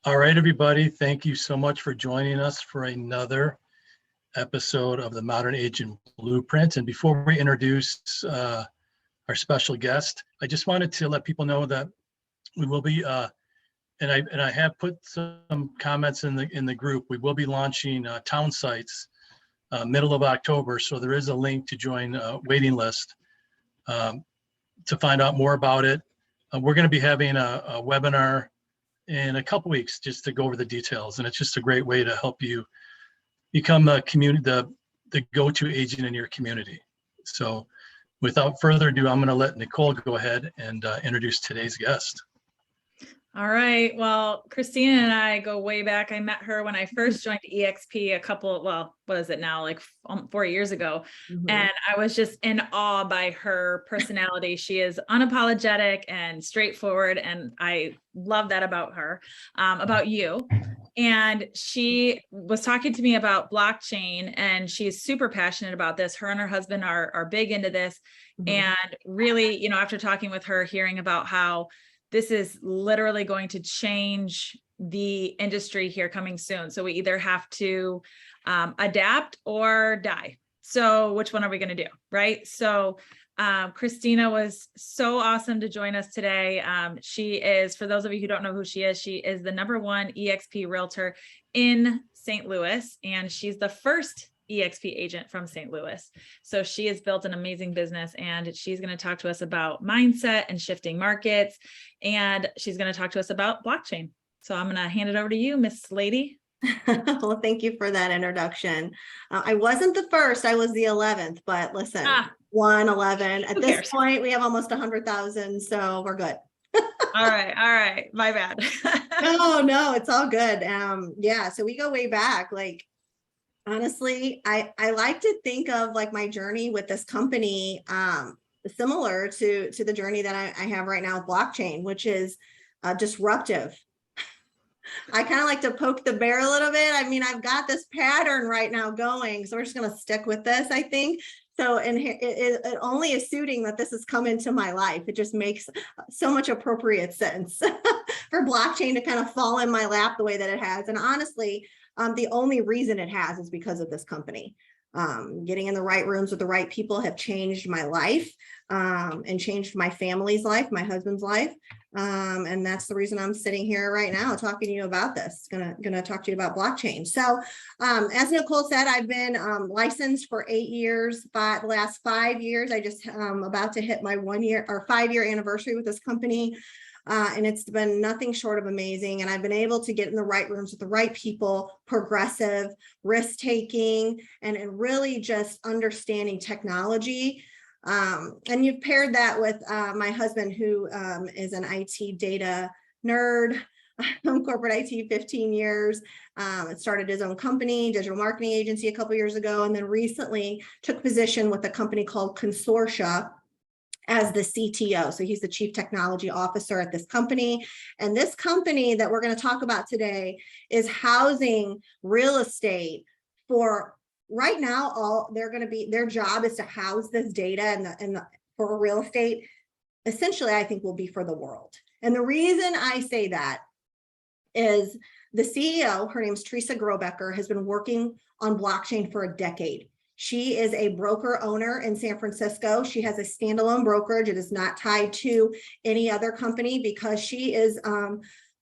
All right, everybody. Thank you so much for joining us for another episode of the Modern Agent Blueprint. And before we introduce our special guest, I just wanted to let people know that we will be, and I have put some comments in the group. We will be launching town sites middle of October. So there is a link to join a waiting list to find out more about it. We're going to be having a webinar in a couple weeks just to go over the details, and it's just a great way to help you become a community, the go-to agent in your community. So without further ado, I'm going to let Nicole go ahead and introduce today's guest. All right. Well, Christina and I go way back. I met her when I first joined EXP what is it now? Like 4 years ago. Mm-hmm. And I was just in awe by her personality. She is unapologetic and straightforward. And I love that about her, about you. And she was talking to me about blockchain, and she's super passionate about this. Her and her husband are big into this. Mm-hmm. And really, after talking with her, hearing about how this is literally going to change the industry here coming soon. So we either have to adapt or die. So which one are we going to do? Right. So Christina was so awesome to join us today. She is, for those of you who don't know who she is the #1 EXP realtor in St. Louis, and she's the first EXP agent from St. Louis. So she has built an amazing business, and she's going to talk to us about mindset and shifting markets. And she's going to talk to us about blockchain. So I'm going to hand it over to you, Miss Lady. Well, thank you for that introduction. I wasn't the first, I was the 11th, but listen, 11. At this point, we have almost 100,000, so we're good. All right. My bad. No, it's all good. Yeah, so we go way back. Like, honestly, I like to think of like my journey with this company similar to the journey that I have right now with blockchain, which is disruptive. I kind of like to poke the bear a little bit. I mean, I've got this pattern right now going, so we're just going to stick with this, I think. So, and it only is suiting that this has come into my life. It just makes so much appropriate sense for blockchain to kind of fall in my lap the way that it has. And honestly, the only reason it has is because of this company. Getting in the right rooms with the right people have changed my life and changed my family's life, my husband's life. And that's the reason I'm sitting here right now talking to you about this. Gonna talk to you about blockchain. So as Nicole said, I've been licensed for 8 years, but the last 5 years, I just about to hit my 5-year anniversary with this company. And it's been nothing short of amazing. And I've been able to get in the right rooms with the right people, progressive, risk-taking, and really just understanding technology. And you've paired that with my husband, who is an IT data nerd, corporate IT 15 years, started his own company, digital marketing agency a couple of years ago, and then recently took position with a company called Consortia as the CTO. So he's the Chief Technology Officer at this company. And this company that we're going to talk about today is housing real estate for right now. Their job is to house this data for real estate. Essentially, I think will be for the world. And the reason I say that is the CEO, her name's Teresa Grobecker, has been working on blockchain for a decade. She is a broker owner in San Francisco. She has a standalone brokerage. It is not tied to any other company because she is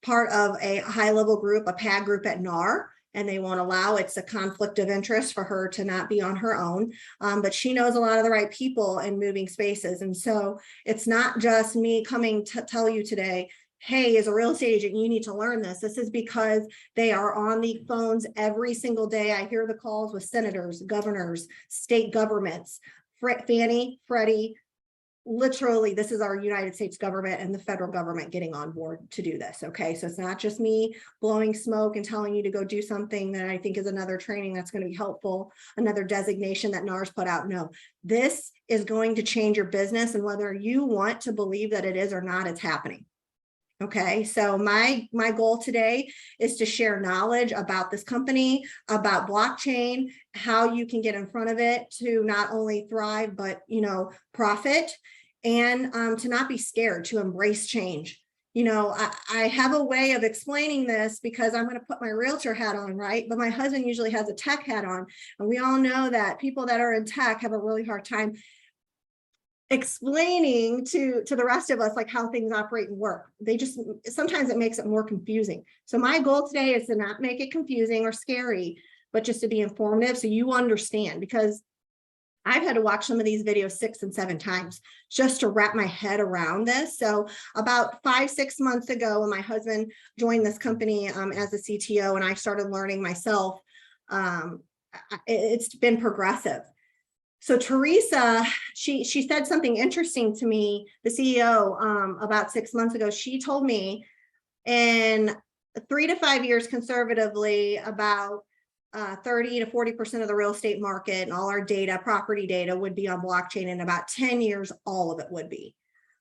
part of a high-level group, a PAG group at NAR, and they won't allow, it's a conflict of interest for her to not be on her own. But she knows a lot of the right people in moving spaces. And so it's not just me coming to tell you today, hey, as a real estate agent, you need to learn this. This is because they are on the phones every single day. I hear the calls with senators, governors, state governments, Fannie, Freddie. Literally, this is our United States government and the federal government getting on board to do this. Okay, so it's not just me blowing smoke and telling you to go do something that I think is another training that's going to be helpful, another designation that NAR's put out. No, this is going to change your business, and whether you want to believe that it is or not, it's happening. Okay, so my goal today is to share knowledge about this company, about blockchain, how you can get in front of it to not only thrive, but profit, and to not be scared, to embrace change. I have a way of explaining this because I'm going to put my realtor hat on, right? But my husband usually has a tech hat on. And we all know that people that are in tech have a really hard time explaining to the rest of us like how things operate and work. Sometimes it makes it more confusing. So my goal today is to not make it confusing or scary, but just to be informative so you understand, because I've had to watch some of these videos 6 and 7 times just to wrap my head around this. So about 5-6 months ago, when my husband joined this company as a CTO and I started learning myself, it's been progressive. So Teresa, she said something interesting to me, the CEO, about 6 months ago. She told me in 3 to 5 years, conservatively, about 30 to 40% of the real estate market and all our data, property data, would be on blockchain. In about 10 years, all of it would be.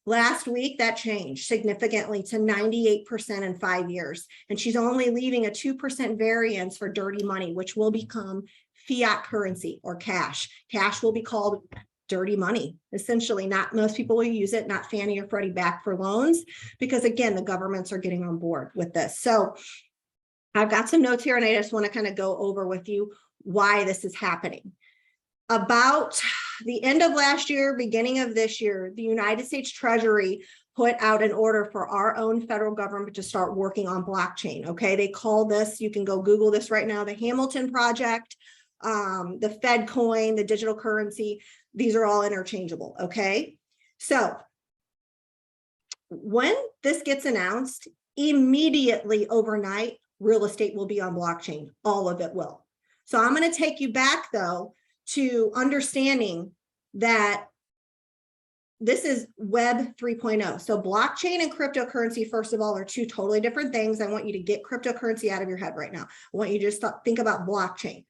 Last week, that changed significantly to 98% in 5 years. And she's only leaving a 2% variance for dirty money, which will become fiat currency or cash. Cash will be called dirty money. Essentially, not most people will use it, not Fannie or Freddie back for loans, because again, the governments are getting on board with this. So I've got some notes here and I just want to kind of go over with you why this is happening. About the end of last year, beginning of this year, the United States Treasury put out an order for our own federal government to start working on blockchain. Okay, they call this, you can go Google this right now, the Hamilton Project, the Fed coin, the digital currency. These are all interchangeable. Okay, so when this gets announced, immediately overnight, real estate will be on blockchain. All of it will. So I'm going to take you back though to understanding that this is Web 3.0. So blockchain and cryptocurrency, first of all, are 2 totally different things. I want you to get cryptocurrency out of your head right now. I want you to just think about blockchain.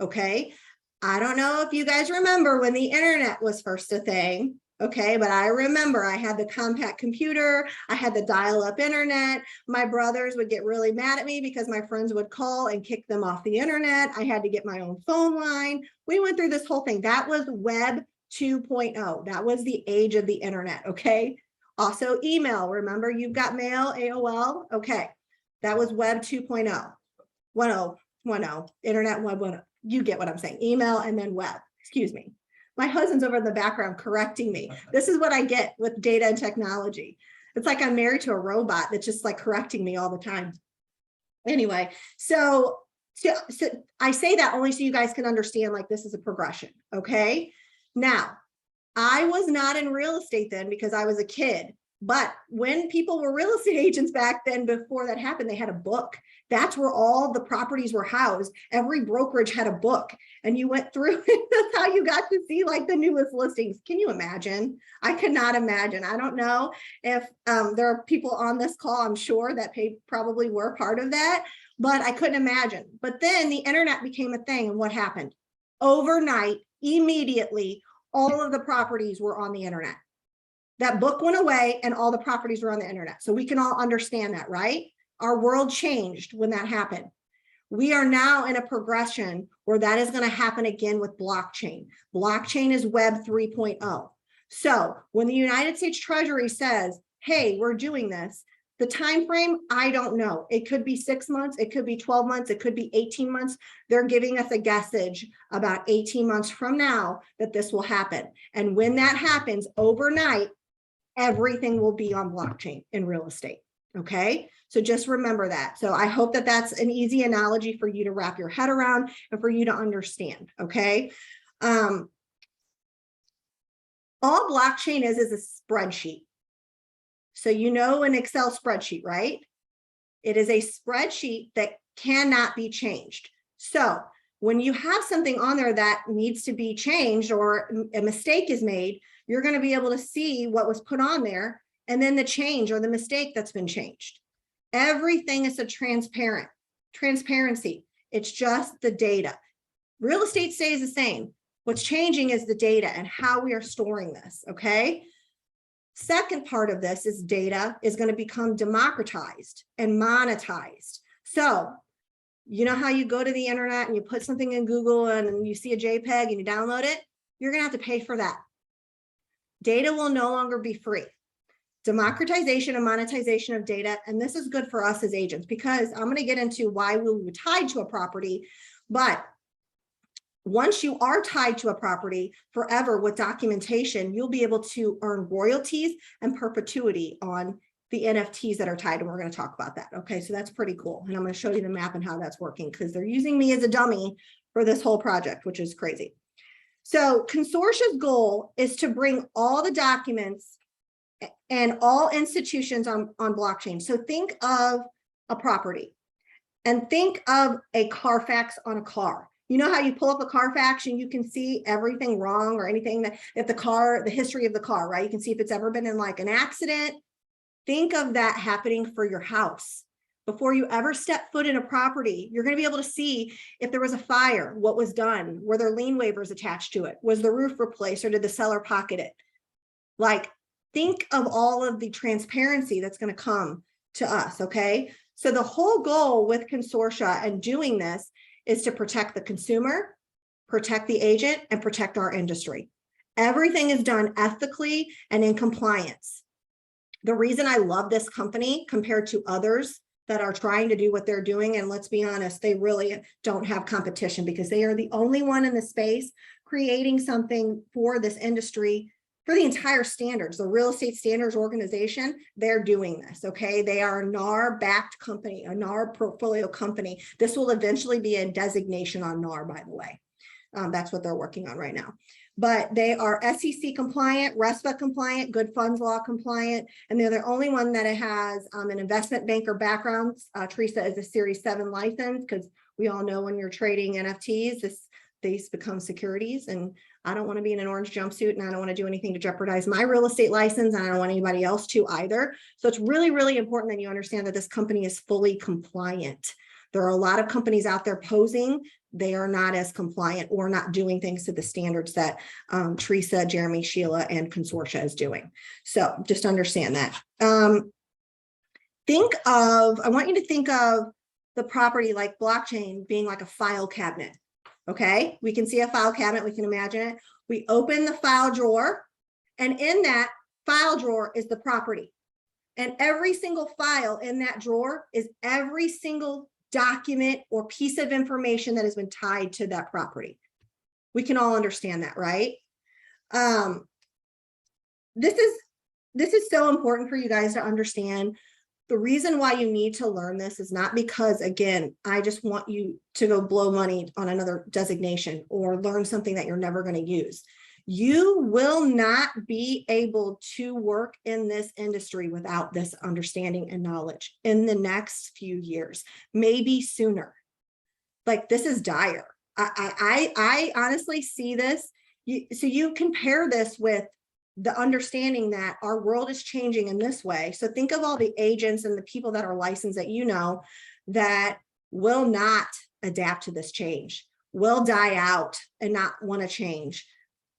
Okay. I don't know if you guys remember when the internet was first a thing. Okay, but I remember I had the compact computer, I had the dial-up internet. My brothers would get really mad at me because my friends would call and kick them off the internet. I had to get my own phone line. We went through this whole thing. That was Web 2.0. That was the age of the internet, okay? Also email, remember you've got mail, AOL, okay. That was Web 2.0, 10, internet web 1.0. You get what I'm saying, email and then web, excuse me. My husband's over in the background correcting me. This is what I get with data and technology. It's like I'm married to a robot that's just like correcting me all the time. Anyway, so I say that only so you guys can understand like this is a progression, okay? Now, I was not in real estate then because I was a kid, but when people were real estate agents back then, before that happened, they had a book. That's where all the properties were housed. Every brokerage had a book and you went through it. That's how you got to see like the newest listings. Can you imagine? I could not imagine. I don't know if there are people on this call, I'm sure that probably were part of that, but I couldn't imagine. But then the internet became a thing and what happened? Overnight, immediately, all of the properties were on the internet. That book went away and all the properties were on the internet. So we can all understand that, right? Our world changed when that happened. We are now in a progression where that is going to happen again with blockchain. Blockchain is Web 3.0. So when the United States Treasury says, hey, we're doing this, the time frame, I don't know. It could be 6 months, it could be 12 months, it could be 18 months. They're giving us a guessage about 18 months from now that this will happen. And when that happens overnight, everything will be on blockchain in real estate. Okay, so just remember that. So I hope that that's an easy analogy for you to wrap your head around and for you to understand. Okay, all blockchain is a spreadsheet. So you know an Excel spreadsheet, right? It is a spreadsheet that cannot be changed. So when you have something on there that needs to be changed or a mistake is made, you're going to be able to see what was put on there and then the change or the mistake that's been changed. Everything is a transparency. It's just the data. Real estate stays the same. What's changing is the data and how we are storing this, okay? Second part of this is data is going to become democratized and monetized. So, you know how you go to the internet and you put something in Google and you see a JPEG and you download it? You're going to have to pay for that. Data will no longer be free. democratization and monetization of data. And this is good for us as agents, because I'm going to get into why we were tied to a property. But once you are tied to a property forever with documentation, you'll be able to earn royalties and perpetuity on the NFTs that are tied. And we're going to talk about that. Okay, so that's pretty cool. And I'm going to show you the map and how that's working, because they're using me as a dummy for this whole project, which is crazy. So Consortia's goal is to bring all the documents and all institutions on blockchain. So think of a property and think of a Carfax on a car. You know how you pull up a Carfax and you can see everything wrong or anything that if the history of the car, right? You can see if it's ever been in like an accident. Think of that happening for your house. Before you ever step foot in a property, you're going to be able to see if there was a fire, what was done, were there lien waivers attached to it? Was the roof replaced, or did the seller pocket it? Like, think of all of the transparency that's going to come to us, okay? So the whole goal with Consortia and doing this is to protect the consumer, protect the agent, and protect our industry. Everything is done ethically and in compliance. The reason I love this company compared to others that are trying to do what they're doing, and let's be honest, they really don't have competition, because they are the only one in the space creating something for this industry, for the entire standards, the real estate standards organization. They're doing this, okay? They are a NAR backed company, a NAR portfolio company. This will eventually be a designation on NAR, by the way. That's what they're working on right now. But they are SEC compliant, RESPA compliant, good funds law compliant, and they're the only one that has an investment banker background. Teresa is a Series 7 license, because we all know when you're trading NFTs, these become securities, and I don't want to be in an orange jumpsuit, and I don't want to do anything to jeopardize my real estate license, and I don't want anybody else to either. So it's really, really important that you understand that this company is fully compliant. There are a lot of companies out there posing. They are not as compliant or not doing things to the standards that Teresa, Jeremy, Sheila, and Consortia is doing. So just understand that. I want you to think of the property like blockchain being like a file cabinet. Okay, we can see a file cabinet, we can imagine it. We open the file drawer, and in that file drawer is the property. And every single file in that drawer is every single document or piece of information that has been tied to that property. We can all understand that, right? This is so important for you guys to understand. The reason why you need to learn this is not because, again, I just want you to go blow money on another designation or learn something that you're never going to use. You will not be able to work in this industry without this understanding and knowledge in the next few years, maybe sooner. Like, this is dire. I honestly see this. So you compare this with the understanding that our world is changing in this way. So think of all the agents and the people that are licensed that you know that will not adapt to this change, will die out and not want to change.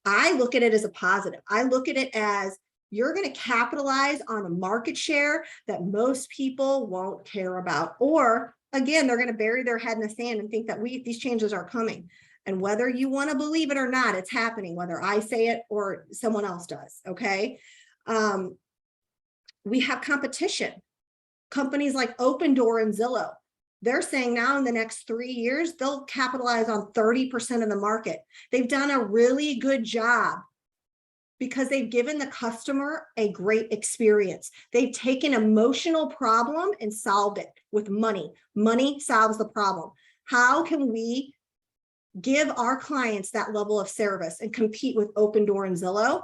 I look at it as a positive. I look at it as you're going to capitalize on a market share that most people won't care about. Or again, they're going to bury their head in the sand and think that these changes are coming. And whether you want to believe it or not, it's happening, whether I say it or someone else does. Okay. We have competition. Companies like Open Door and Zillow, they're saying now in the next 3 years, they'll capitalize on 30% of the market. They've done a really good job because they've given the customer a great experience. They've taken an emotional problem and solved it with money. Money solves the problem. How can we give our clients that level of service and compete with Open Door and Zillow?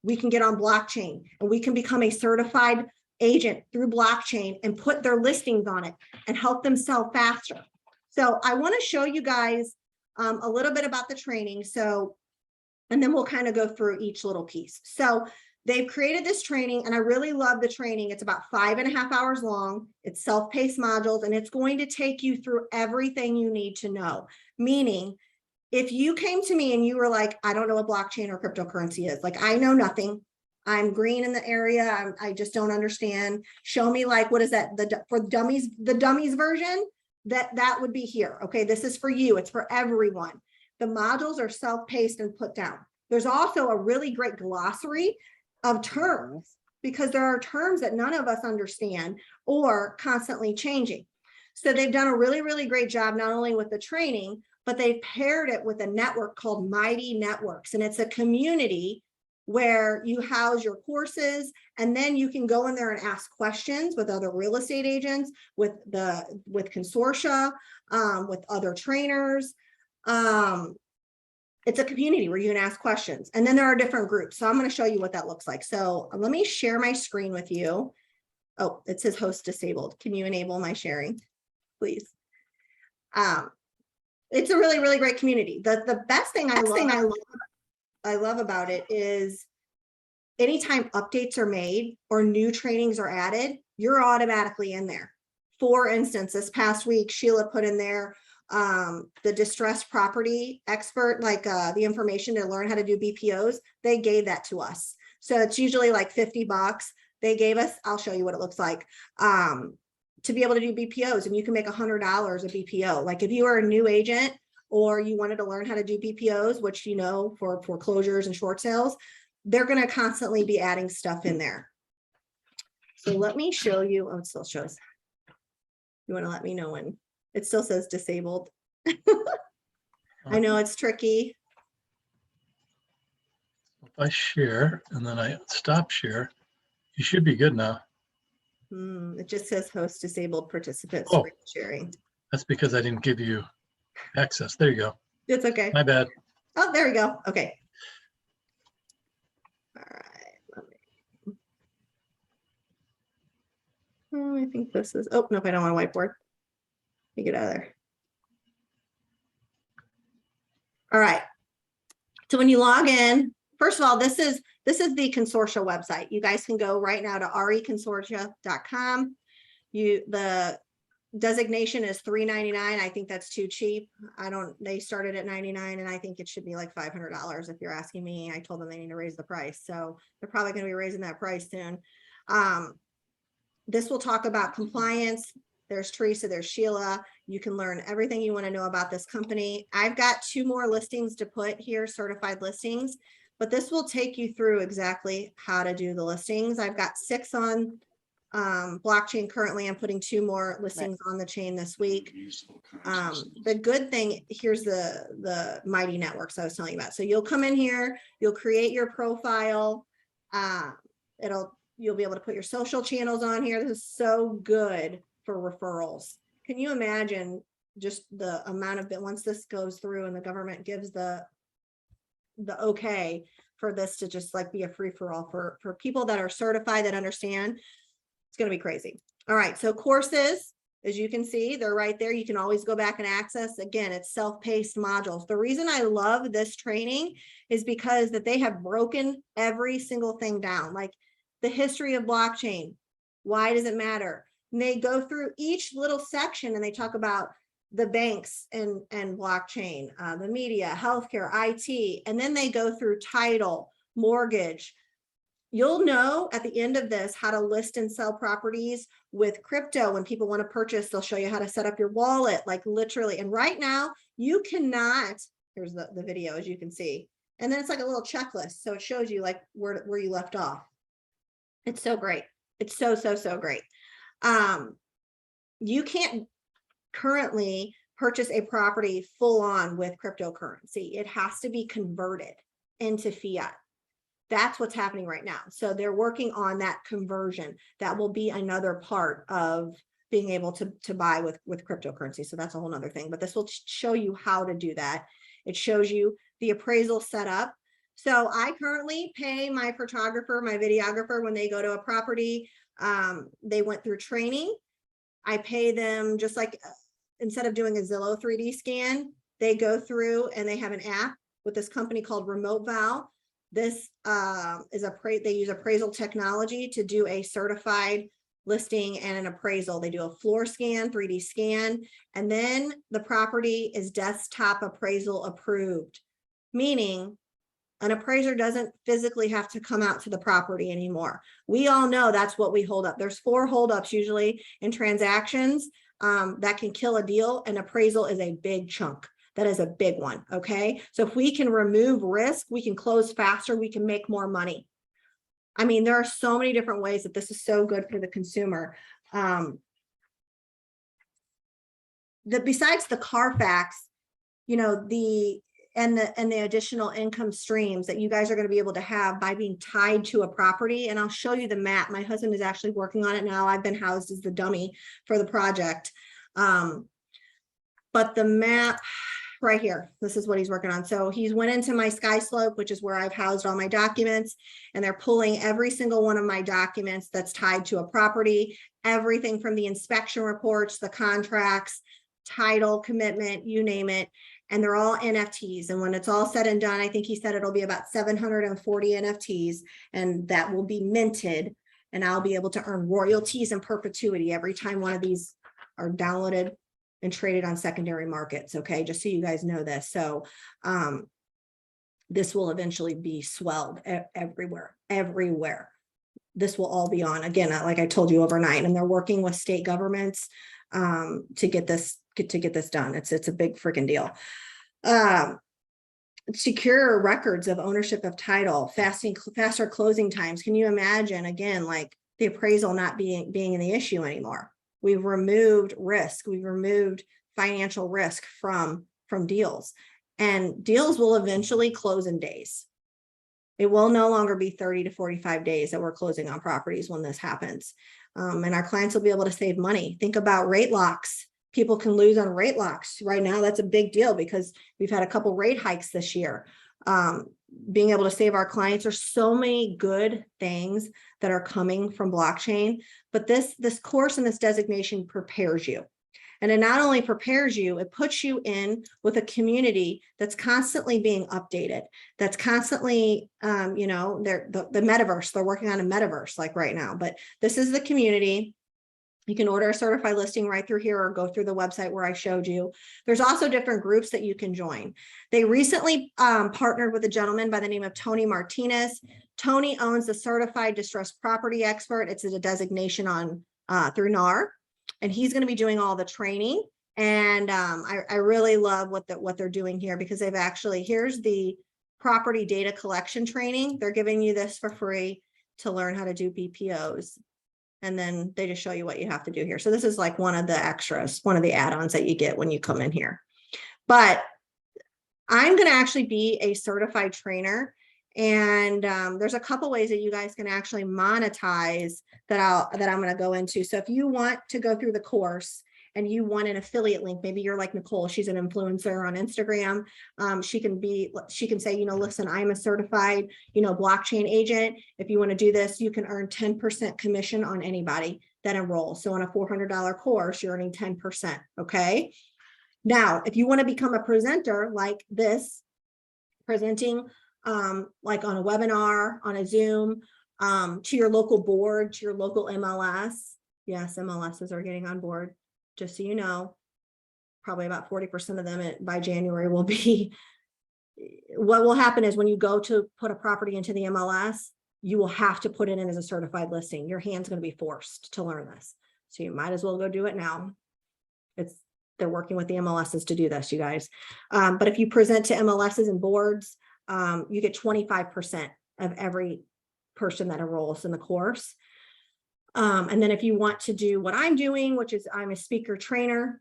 We can get on blockchain and we can become a certified agent through blockchain and put their listings on it and help them sell faster. So I want to show you guys a little bit about the training. So, and then we'll kind of go through each little piece. So they've created this training, and I really love the training. It's about 5.5 hours long. It's self-paced modules, and it's going to take you through everything you need to know. Meaning, if you came to me and you were like, I don't know what blockchain or cryptocurrency is, like, I know nothing. I'm green in the area. I just don't understand. Show me, like, what is that? For dummies, the dummies version, that would be here. Okay, this is for you. It's for everyone. The modules are self-paced and put down. There's also a really great glossary of terms because there are terms that none of us understand or constantly changing. So they've done a really, really great job, not only with the training, but they've paired it with a network called Mighty Networks. And it's a community where you house your courses, and then you can go in there and ask questions with other real estate agents, with consortia, with other trainers. It's a community where you can ask questions, and then there are different groups. So I'm going to show you what that looks like. So let me share my screen with you. Oh, it says host disabled. Can you enable my sharing, please? It's a really, really great community. The best thing I love about it is anytime updates are made or new trainings are added, you're automatically in there. For instance, this past week, Sheila put in there the distressed property expert, like the information to learn how to do BPOs. They gave that to us. So it's usually like $50. They gave us, I'll show you what it looks like, to be able to do BPOs, and you can make $100 a BPO. Like if you are a new agent or you wanted to learn how to do BPOs, which, you know, for foreclosures and short sales, they're going to constantly be adding stuff in there. So let me show you. Oh, it still shows. You want to let me know when it still says disabled. I know it's tricky. If I share and then I stop share, you should be good now. It just says host disabled participants Oh, sharing. that's because I didn't give you access. There you go. It's okay. My bad. Oh, there we go. Okay. All right. Oh, I think this is, oh, nope, I don't want a whiteboard. Let me get out of there. All right. So when you log in, first of all, this is the consortia website. You guys can go right now to reconsortia.com. The designation is $3.99. I think that's too cheap. They started at $99, and I think it should be like $500 if you're asking me. I told them they need to raise the price. So they're probably going to be raising that price soon. This will talk about compliance. There's Teresa, there's Sheila. You can learn everything you want to know about this company. I've got 2 more listings to put here, certified listings, but this will take you through exactly how to do the listings. I've got 6 on blockchain currently. I'm putting 2 more listings on the chain this week. The good thing, here's the Mighty Networks I was telling you about. So you'll come in here, you'll create your profile. You'll be able to put your social channels on here. This is so good for referrals. Can you imagine just the amount of once this goes through and the government gives the okay for this to just like be a free-for-all for people that are certified, that understand? It's going to be crazy. All right, so courses, as you can see, they're right there. You can always go back and access. Again, it's self-paced modules. The reason I love this training is because that they have broken every single thing down, like the history of blockchain. Why does it matter? And they go through each little section and they talk about the banks and blockchain, the media, healthcare, IT, and then they go through title, mortgage. You'll know at the end of this how to list and sell properties with crypto. When people want to purchase, they'll show you how to set up your wallet, like literally. And right now you cannot, here's the video, as you can see. And then it's like a little checklist. So it shows you like where you left off. It's so great. It's so great. You can't currently purchase a property full on with cryptocurrency. It has to be converted into fiat. That's what's happening right now. So they're working on that conversion. That will be another part of being able to buy with cryptocurrency. So that's a whole nother thing, but this will show you how to do that. It shows you the appraisal setup. So I currently pay my photographer, my videographer, when they go to a property, they went through training. I pay them just like, instead of doing a Zillow 3D scan, they go through and they have an app with this company called Remote Val. This they use appraisal technology to do a certified listing and an appraisal. They do a floor scan, 3D scan, and then the property is desktop appraisal approved, meaning an appraiser doesn't physically have to come out to the property anymore. We all know that's what we hold up. There's 4 holdups usually in transactions that can kill a deal, and appraisal is a big chunk. That is a big one, okay? So if we can remove risk, we can close faster, we can make more money. I mean, there are so many different ways that this is so good for the consumer. Besides the Carfax, you know, the additional income streams that you guys are going to be able to have by being tied to a property. And I'll show you the map. My husband is actually working on it now. I've been housed as the dummy for the project. But the map right here, this is what he's working on. So he's went into my Sky Slope, which is where I've housed all my documents, and they're pulling every single one of my documents that's tied to a property, everything from the inspection reports, the contracts, title, commitment, you name it. And they're all NFTs. And when it's all said and done, I think he said it'll be about 740 NFTs, and that will be minted. And I'll be able to earn royalties in perpetuity every time one of these are downloaded and traded on secondary markets. Okay, just so you guys know this. So this will eventually be swelled everywhere. This will all be on, again, like I told you, overnight. And they're working with state governments to get this done. It's a big freaking deal. Secure records of ownership of title, faster closing times. Can you imagine, again, like the appraisal not being the issue anymore? We've removed risk. We've removed financial risk from deals, and deals will eventually close in days. It will no longer be 30 to 45 days that we're closing on properties when this happens. And our clients will be able to save money. Think about rate locks. People can lose on rate locks right now. That's a big deal because we've had a couple rate hikes this year. Being able to save our clients, there's so many good things that are coming from blockchain, but this course and this designation prepares you. And it not only prepares you, it puts you in with a community that's constantly being updated, that's constantly, you know, the metaverse, they're working on a metaverse like right now, but this is the community. You can order a certified listing right through here or go through the website where I showed you. There's also different groups that you can join. They recently partnered with a gentleman by the name of Tony Martinez. Tony owns the Certified Distressed Property Expert. It's a designation on through NAR, and he's going to be doing all the training. And I really love what they're doing here, because they've actually, here's the property data collection training. They're giving you this for free to learn how to do BPOs. And then they just show you what you have to do here. So this is like one of the extras, one of the add-ons that you get when you come in here. But I'm going to actually be a certified trainer. And there's a couple ways that you guys can actually monetize that I'm going to go into. So if you want to go through the course and you want an affiliate link, maybe you're like Nicole, she's an influencer on Instagram. She can say, you know, listen, I'm a certified, you know, blockchain agent. If you want to do this, you can earn 10% commission on anybody that enrolls. So on a $400 course, you're earning 10%. Okay. Now, if you want to become a presenter like this, presenting like on a webinar, on a Zoom, to your local board, to your local MLS. Yes, MLSs are getting on board. Just so you know, probably about 40% of them by January will be. What will happen is when you go to put a property into the MLS, you will have to put it in as a certified listing. Your hand's going to be forced to learn this. So you might as well go do it now. They're working with the MLSs to do this, you guys. But if you present to MLSs and boards, you get 25% of every person that enrolls in the course. And then if you want to do what I'm doing, which is I'm a speaker trainer,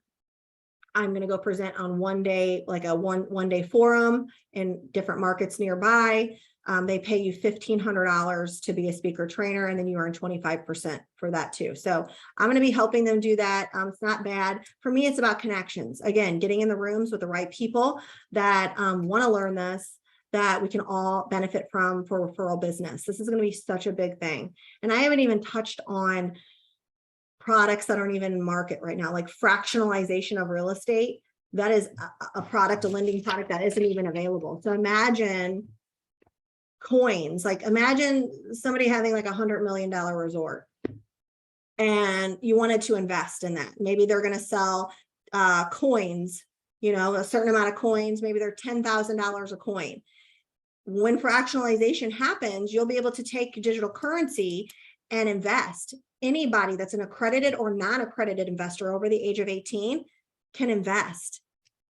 I'm going to go present on one day, like a one day forum in different markets nearby. They pay you $1,500 to be a speaker trainer, and then you earn 25% for that too. So I'm going to be helping them do that. It's not bad. For me, it's about connections. Again, getting in the rooms with the right people that want to learn this, that we can all benefit from for referral business. This is going to be such a big thing. And I haven't even touched on products that aren't even in market right now, like fractionalization of real estate. That is a product, a lending product that isn't even available. So imagine coins, like imagine somebody having like $100 million resort and you wanted to invest in that. Maybe they're going to sell coins, you know, a certain amount of coins, maybe they're $10,000 a coin. When fractionalization happens, you'll be able to take digital currency and invest. Anybody that's an accredited or non-accredited investor over the age of 18 can invest.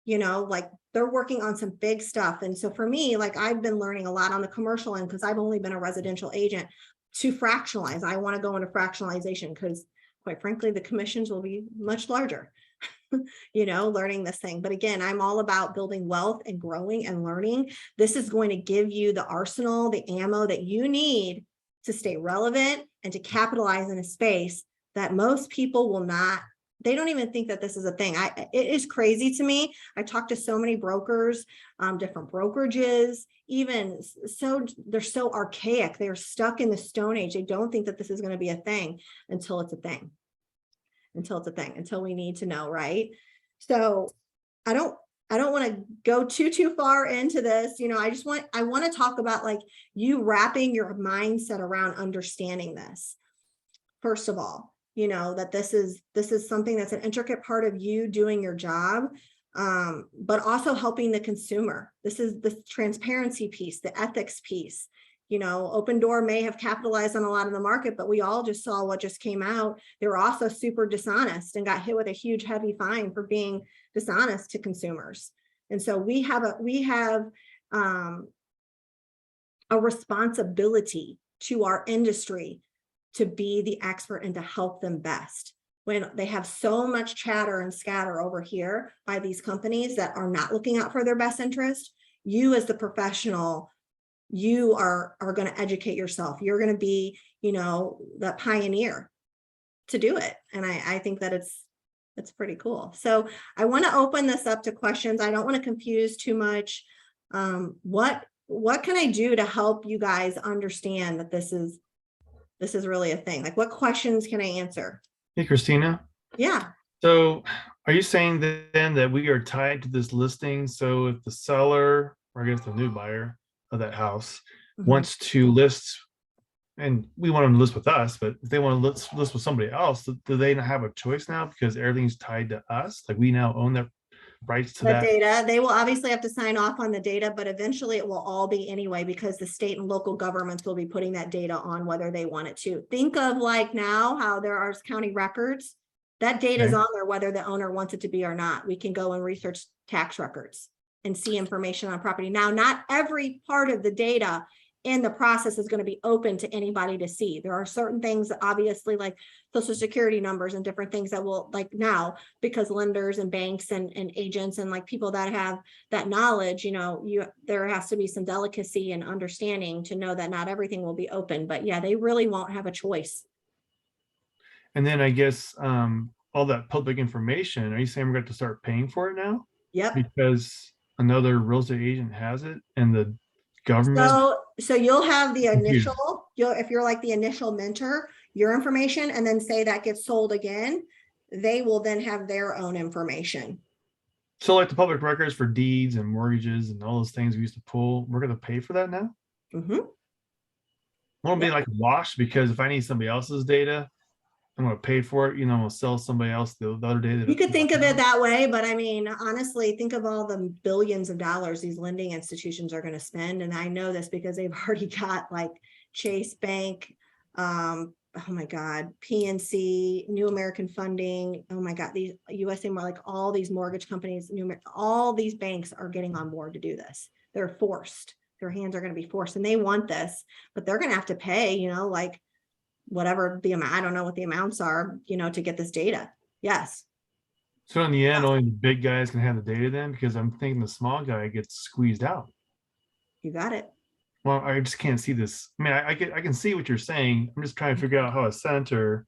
You know, like they're working on some big stuff. And so for me, like I've been learning a lot on the commercial end because I've only been a residential agent. to fractionalize. I want to go into fractionalization because quite frankly, the commissions will be much larger, learning this thing. But again, I'm all about building wealth and growing and learning. This is going to give you the arsenal, the ammo that you need to stay relevant and to capitalize in a space that most people will not. They don't even think that this is a thing. It is crazy to me. I talk to so many brokers, different brokerages, even so they're so archaic. They're stuck in the Stone Age. They don't think that this is going to be a thing until it's a thing. Until we need to know, right? So I don't want to go too far into this. I want to talk about like you wrapping your mindset around understanding this. First of all, that this is something that's an intricate part of you doing your job, but also helping the consumer. This is the transparency piece, the ethics piece. Open Door may have capitalized on a lot of the market, but we all just saw what just came out. They were also super dishonest and got hit with a huge, heavy fine for being dishonest to consumers. And so we have a responsibility to our industry to be the expert and to help them best. When they have so much chatter and scatter over here by these companies that are not looking out for their best interest, you as the professional, you are going to educate yourself. You're going to be, that pioneer to do it. And I think that it's pretty cool. So I want to open this up to questions. I don't want to confuse too much. What can I do to help you guys understand that this is really a thing? Like, what questions can I answer? Hey, Christina. Yeah. So are you saying then that we are tied to this listing? So if the seller, or I guess the new buyer of that house, wants to list, and we want them to list with us, but if they want to list with somebody else, do they not have a choice now because everything's tied to us? Like we now own the rights to that data. They will obviously have to sign off on the data, but eventually it will all be anyway, because the state and local governments will be putting that data on whether they want it to. Think of like now how there are county records. That data is on there whether the owner wants it to be or not. We can go and research tax records and see information on property. Now, not every part of the data in the process is going to be open to anybody to see. There are certain things that obviously like social security numbers and different things that will, like now, because lenders and banks and agents and like people that have that knowledge, there has to be some delicacy and understanding to know that not everything will be open. But yeah, they really won't have a choice. And then I guess all that public information, are you saying we're going to start paying for it now? Yep. Because another real estate agent has it and the government. So you'll have the initial, if you're like the initial mentor, your information, and then say that gets sold again, they will then have their own information. So like the public records for deeds and mortgages and all those things we used to pull, we're going to pay for that now? Won't be like a wash, because if I need somebody else's data, I'm going to pay for it, I'll sell somebody else the other day. You could think of it that way, but I mean, honestly, think of all the billions of dollars these lending institutions are going to spend. And I know this because they've already got like Chase Bank, oh my God, PNC, New American Funding, oh my God, these USA, like all these mortgage companies, all these banks are getting on board to do this. They're forced. Their hands are going to be forced, and they want this, but they're going to have to pay, like whatever the amount, I don't know what the amounts are, to get this data. Yes. So in the end, only the big guys can have the data then, because I'm thinking the small guy gets squeezed out. You got it. Well, I just can't see this. I mean, I can see what you're saying. I'm just trying to figure out how a senator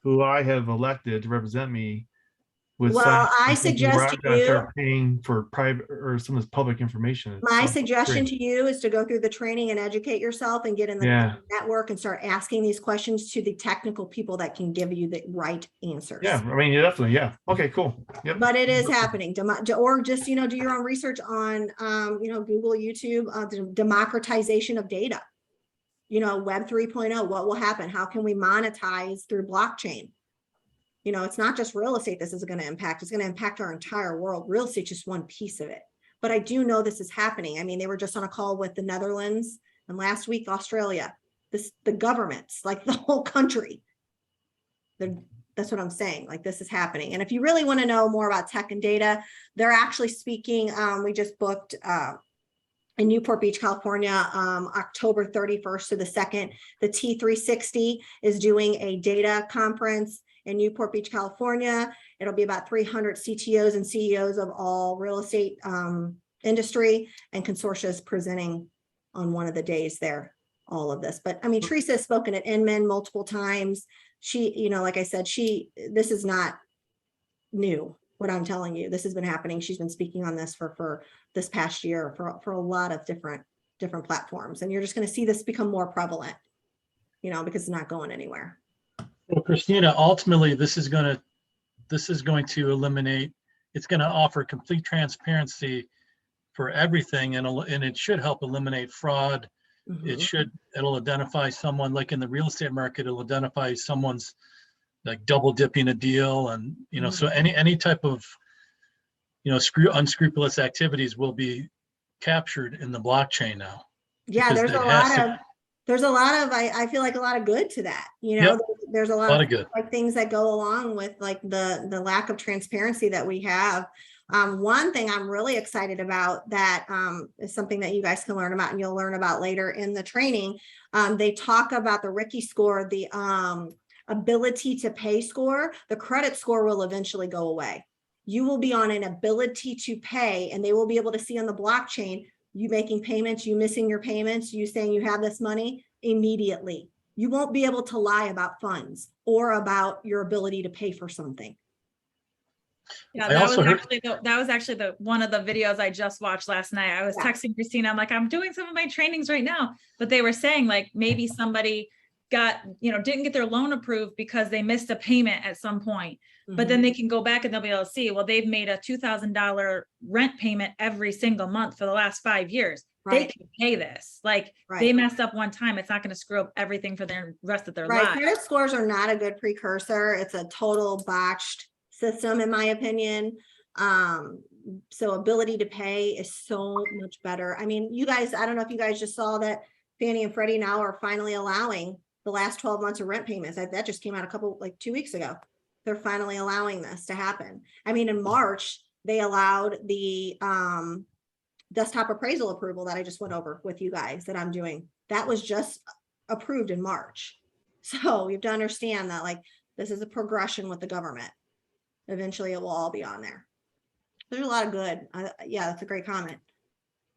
who I have elected to represent me would. Well, I suggest to you start paying for private or some of this public information. My suggestion to you is to go through the training and educate yourself and get in the network and start asking these questions to the technical people that can give you the right answers. Yeah, I mean, definitely. Yeah. Okay, cool. Yep. But it is happening. Or just, do your own research on, Google, YouTube, the democratization of data. Web 3.0, what will happen? How can we monetize through blockchain? It's not just real estate this is going to impact. It's going to impact our entire world. Real estate is just one piece of it. But I do know this is happening. I mean, they were just on a call with the Netherlands, and last week, Australia. The governments, like the whole country. That's what I'm saying. Like, this is happening. And if you really want to know more about tech and data, they're actually speaking. We just booked in Newport Beach, California, October 31st to the 2nd. The T360 is doing a data conference in Newport Beach, California. It'll be about 300 CTOs and CEOs of all real estate industry, and Consortia is presenting on one of the days there, all of this. But I mean, Teresa has spoken at Inman multiple times. She, you know, like I said, this is not new. What I'm telling you, this has been happening. She's been speaking on this for this past year for a lot of different platforms. And you're just going to see this become more prevalent, you know, because it's not going anywhere. Well, Christina, ultimately, this is going to eliminate, it's going to offer complete transparency for everything, and it should help eliminate fraud. It'll identify someone, like in the real estate market, it'll identify someone's like double dipping a deal, and you know, so any type of, you know, unscrupulous activities will be captured in the blockchain now. Yeah, there's a lot of I feel like a lot of good to that, you know. There's a lot of good, like things that go along with like the lack of transparency that we have. One thing I'm really excited about that is something that you guys can learn about, and you'll learn about later in the training. They talk about the Ricky score, the ability to pay score. The credit score will eventually go away. You will be on an ability to pay, and they will be able to see on the blockchain you making payments, you missing your payments, you saying you have this money immediately. You won't be able to lie about funds or about your ability to pay for something. Yeah, that was actually one of the videos I just watched last night. I was texting Christina. I'm like, I'm doing some of my trainings right now, but they were saying like maybe somebody didn't get their loan approved because they missed a payment at some point, but then they can go back and they'll be able to see, well, they've made a $2,000 rent payment every single month for the last 5 years. They can pay this. Like they messed up one time. It's not going to screw up everything for the rest of their lives. Credit scores are not a good precursor. It's a total botched system, in my opinion. So ability to pay is so much better. I mean, you guys, I don't know if you guys just saw that Fannie and Freddie now are finally allowing the last 12 months of rent payments. That just came out 2 weeks ago. They're finally allowing this to happen. I mean, in March, they allowed the desktop appraisal approval that I just went over with you guys that I'm doing. That was just approved in March. So you have to understand that like this is a progression with the government. Eventually it will all be on there. There's a lot of good. Yeah, that's a great comment.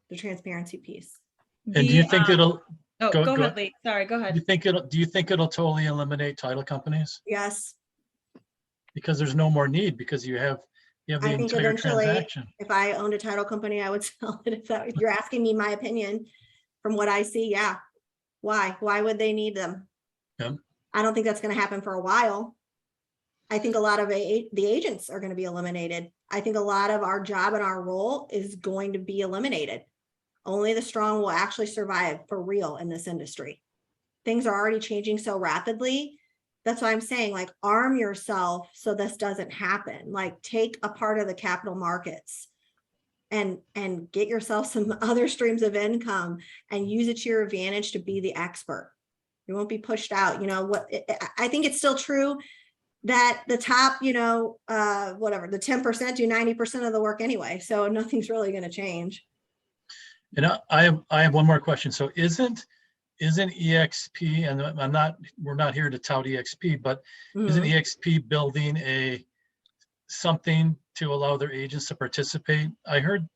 The transparency piece. And do you think it'll go ahead, Lee. Sorry, go ahead. Do you think it'll totally eliminate title companies? Yes. Because there's no more need, because you have the entire transaction. If I owned a title company, I would sell it. If you're asking me my opinion from what I see, yeah. Why would they need them? Yeah. I don't think that's going to happen for a while. I think a lot of the agents are going to be eliminated. I think a lot of our job and our role is going to be eliminated. Only the strong will actually survive for real in this industry. Things are already changing so rapidly. That's why I'm saying, like, arm yourself so this doesn't happen. Like, take a part of the capital markets and get yourself some other streams of income and use it to your advantage to be the expert. You won't be pushed out. You know what? I think it's still true that the top, the 10% do 90% of the work anyway. So nothing's really going to change. And I have one more question. So isn't EXP, and we're not here to tout EXP, but isn't EXP building something to allow their agents to participate? I heard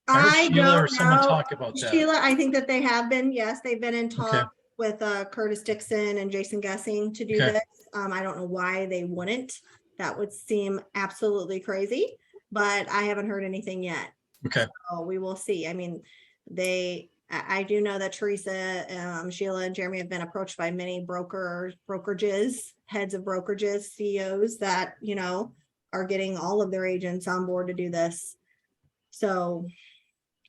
Sheila or someone talk about that. Sheila, I think that they have been. Yes, they've been in talk with Curtis Dixon and Jason Gessing to do this. I don't know why they wouldn't. That would seem absolutely crazy, but I haven't heard anything yet. Okay. So we will see. I mean, I do know that Teresa, Sheila, and Jeremy have been approached by many brokerages, heads of brokerages, CEOs that, are getting all of their agents on board to do this. So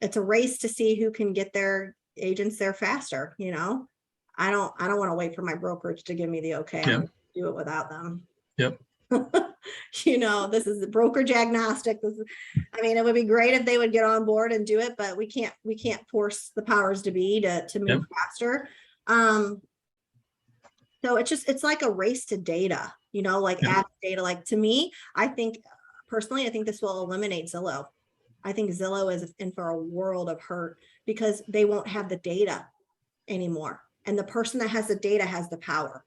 it's a race to see who can get their agents there faster. I don't want to wait for my brokerage to give me the okay. I'm going to do it without them. Yep. This is the brokerage agnostic. It would be great if they would get on board and do it, but we can't force the powers to be to move faster. So it's like a race to data, app data. Like, to me, personally, I think this will eliminate Zillow. I think Zillow is in for a world of hurt because they won't have the data anymore. And the person that has the data has the power.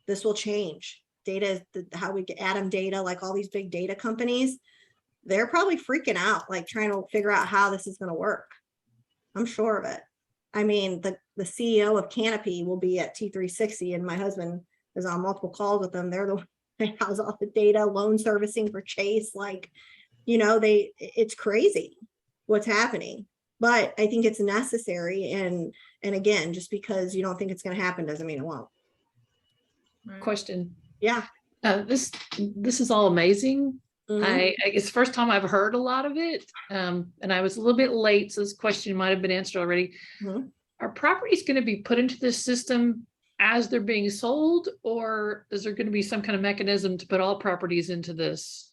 This will change. Data is how we get Adam data, like all these big data companies, they're probably freaking out, like trying to figure out how this is going to work. I'm sure of it. I mean, the CEO of Canopy will be at T360, and my husband is on multiple calls with them. They're the one that has all the data, loan servicing for Chase. Like, you know, it's crazy what's happening, but I think it's necessary. And again, just because you don't think it's going to happen doesn't mean it won't. Question. Yeah. This is all amazing. Mhm. It's the first time I've heard a lot of it. And I was a little bit late, so this question might have been answered already. Mhm. Are properties going to be put into this system as they're being sold, or is there going to be some kind of mechanism to put all properties into this?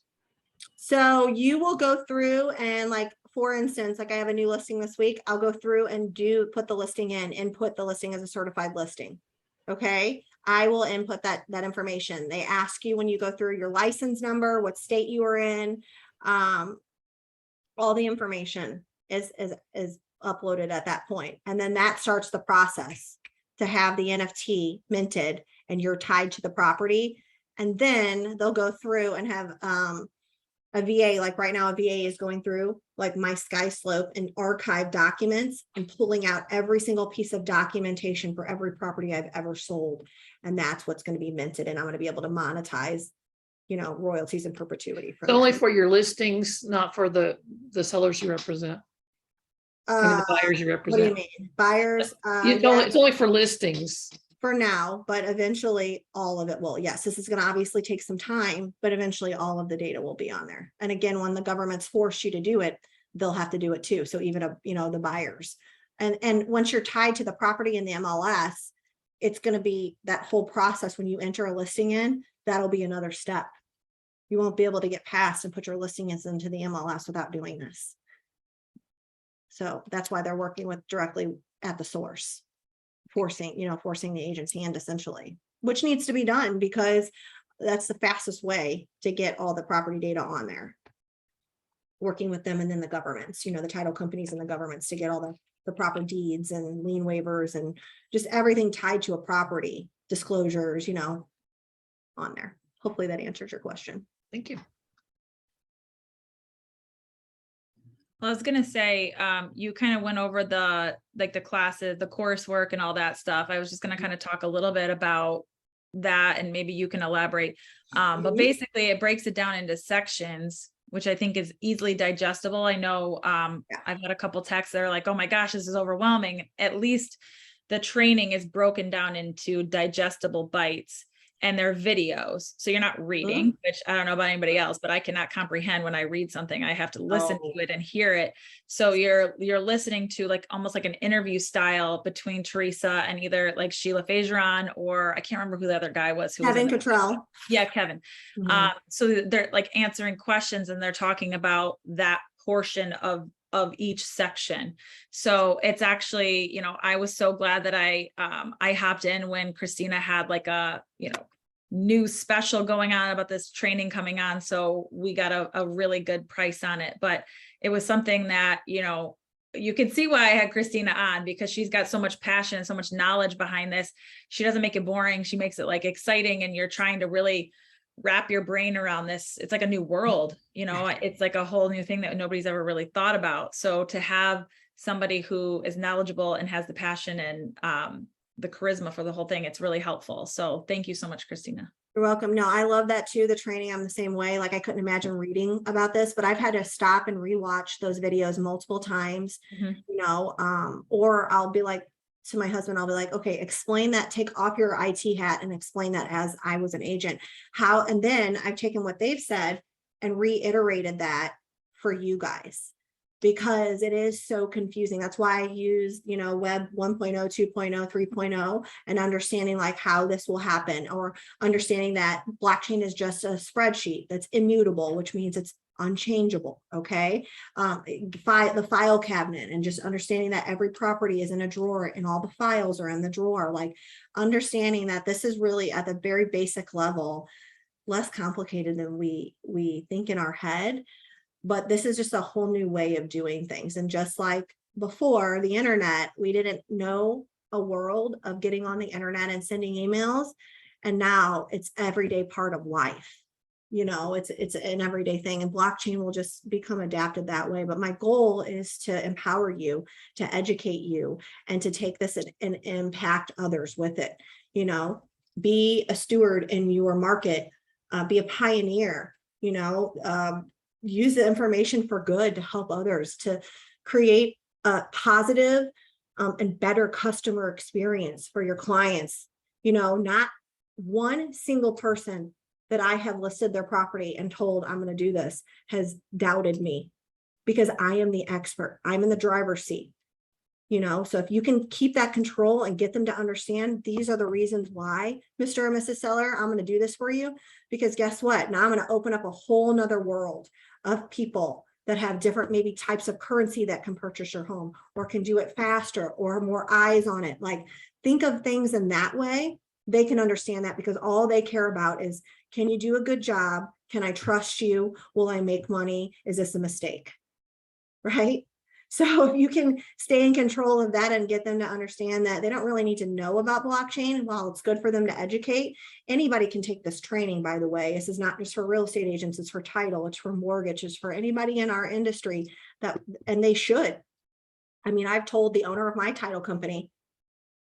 So you will go through and, like, for instance, like I have a new listing this week, I'll go through and put the listing in and put the listing as a certified listing. Okay. I will input that information. They ask you when you go through your license number, what state you are in, all the information is uploaded at that point. And then that starts the process to have the NFT minted and you're tied to the property. And then they'll go through and have a VA, like right now, a VA is going through like my Sky Slope and archive documents and pulling out every single piece of documentation for every property I've ever sold. And that's what's going to be minted. And I'm going to be able to monetize, you know, royalties in perpetuity. So only for your listings, not for the sellers you represent. I mean, the buyers you What do you represent. mean? Buyers? It's only for listings. For now, but eventually all of it will. Yes, this is going to obviously take some time, but eventually all of the data will be on there. And again, when the government's forced you to do it, they'll have to do it too. So even, you know, the buyers. And once you're tied to the property in the MLS, it's going to be that whole process. When you enter a listing in, that'll be another step. You won't be able to get past and put your listings into the MLS without doing this. So that's why they're working with directly at the source, forcing the agent's hand essentially, which needs to be done because that's the fastest way to get all the property data on there. Working with them and then the governments, you know, the title companies and the governments to get all the proper deeds and lien waivers and just everything tied to a property, disclosures, you know, on there. Hopefully that answers your question. Thank you. Well, I was gonna say, you kind of went over the classes, the coursework and all that stuff. I was just gonna kind of talk a little bit about that and maybe you can elaborate. But basically it breaks it down into sections, which I think is easily digestible. I know I've had a couple texts that are like, oh my gosh, this is overwhelming. At least the training is broken down into digestible bites. And they're videos. So you're not reading, which I don't know about anybody else, but I cannot comprehend when I read something. I have to listen to it and hear it. So you're listening to like almost like an interview style between Teresa and either like Sheila Fageron or I can't remember who the other guy was. Kevin Cottrell. Yeah, Kevin. So they're like answering questions and they're talking about that portion of each section. So it's actually, you know, I was so glad that I hopped in when Christina had like a, you know, new special going on about this training coming on. So we got a really good price on it, but it was something that, you know, you can see why I had Christina on because she's got so much passion and so much knowledge behind this. She doesn't make it boring. She makes it like exciting and you're trying to really wrap your brain around this. It's like a new world, you know, it's like a whole new thing that nobody's ever really thought about. So to have somebody who is knowledgeable and has the passion and the charisma for the whole thing, it's really helpful. So thank you so much, Christina. You're welcome. No, I love that too. The training, I'm the same way. Like I couldn't imagine reading about this, but I've had to stop and rewatch those videos multiple times, you know, or I'll be like, to my husband, I'll be like, okay, explain that, take off your IT hat and explain that as I was an agent. How, and then I've taken what they've said and reiterated that for you guys, because it is so confusing. That's why I use, you know, web 1.0, 2.0, 3.0, and understanding like how this will happen, or understanding that blockchain is just a spreadsheet that's immutable, which means it's unchangeable. Okay. The file cabinet and just understanding that every property is in a drawer and all the files are in the drawer, like understanding that this is really at the very basic level, less complicated than we think in our head. but this is just a whole new way of doing things. And just like before the internet, we didn't know a world of getting on the internet and sending emails. And now it's everyday part of life. You know, it's an everyday thing, and blockchain will just become adapted that way. But my goal is to empower you, to educate you, and to take this and impact others with it. You know, be a steward in your market, be a pioneer, you know, use the information for good to help others, to create a positive and better customer experience for your clients. You know, not one single person that I have listed their property and told I'm going to do this has doubted me, because I am the expert. I'm in the driver's seat. You know, so if you can keep that control and get them to understand, these are the reasons why, Mr. or Mrs. Seller, I'm going to do this for you, because guess what? Now I'm going to open up a whole nother world of people that have different maybe types of currency that can purchase your home, or can do it faster, or more eyes on it. Like, think of things in that way. They can understand that, because all they care about is, can you do a good job? Can I trust you? Will I make money? Is this a mistake? Right? So if you can stay in control of that and get them to understand that they don't really need to know about blockchain, while it's good for them to educate, anybody can take this training, by the way. This is not just for real estate agents, it's for title, it's for mortgage, it's for anybody in our industry that, and they should. I mean, I've told the owner of my title company,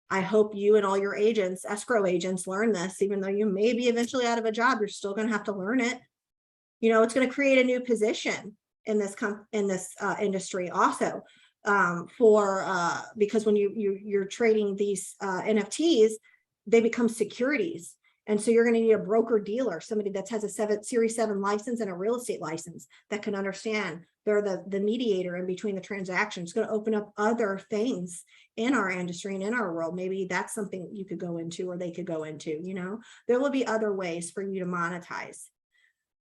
I hope you and all your agents, escrow agents, learn this. Even though you may be eventually out of a job, you're still going to have to learn it. You know, it's going to create a new position in this industry also, because when you're trading these NFTs, they become securities. And so you're going to need a broker dealer, somebody that has a Series 7 license and a real estate license that can understand. They're the mediator in between the transactions. It's going to open up other things in our industry and in our world. Maybe that's something you could go into, or they could go into. You know, there will be other ways for you to monetize.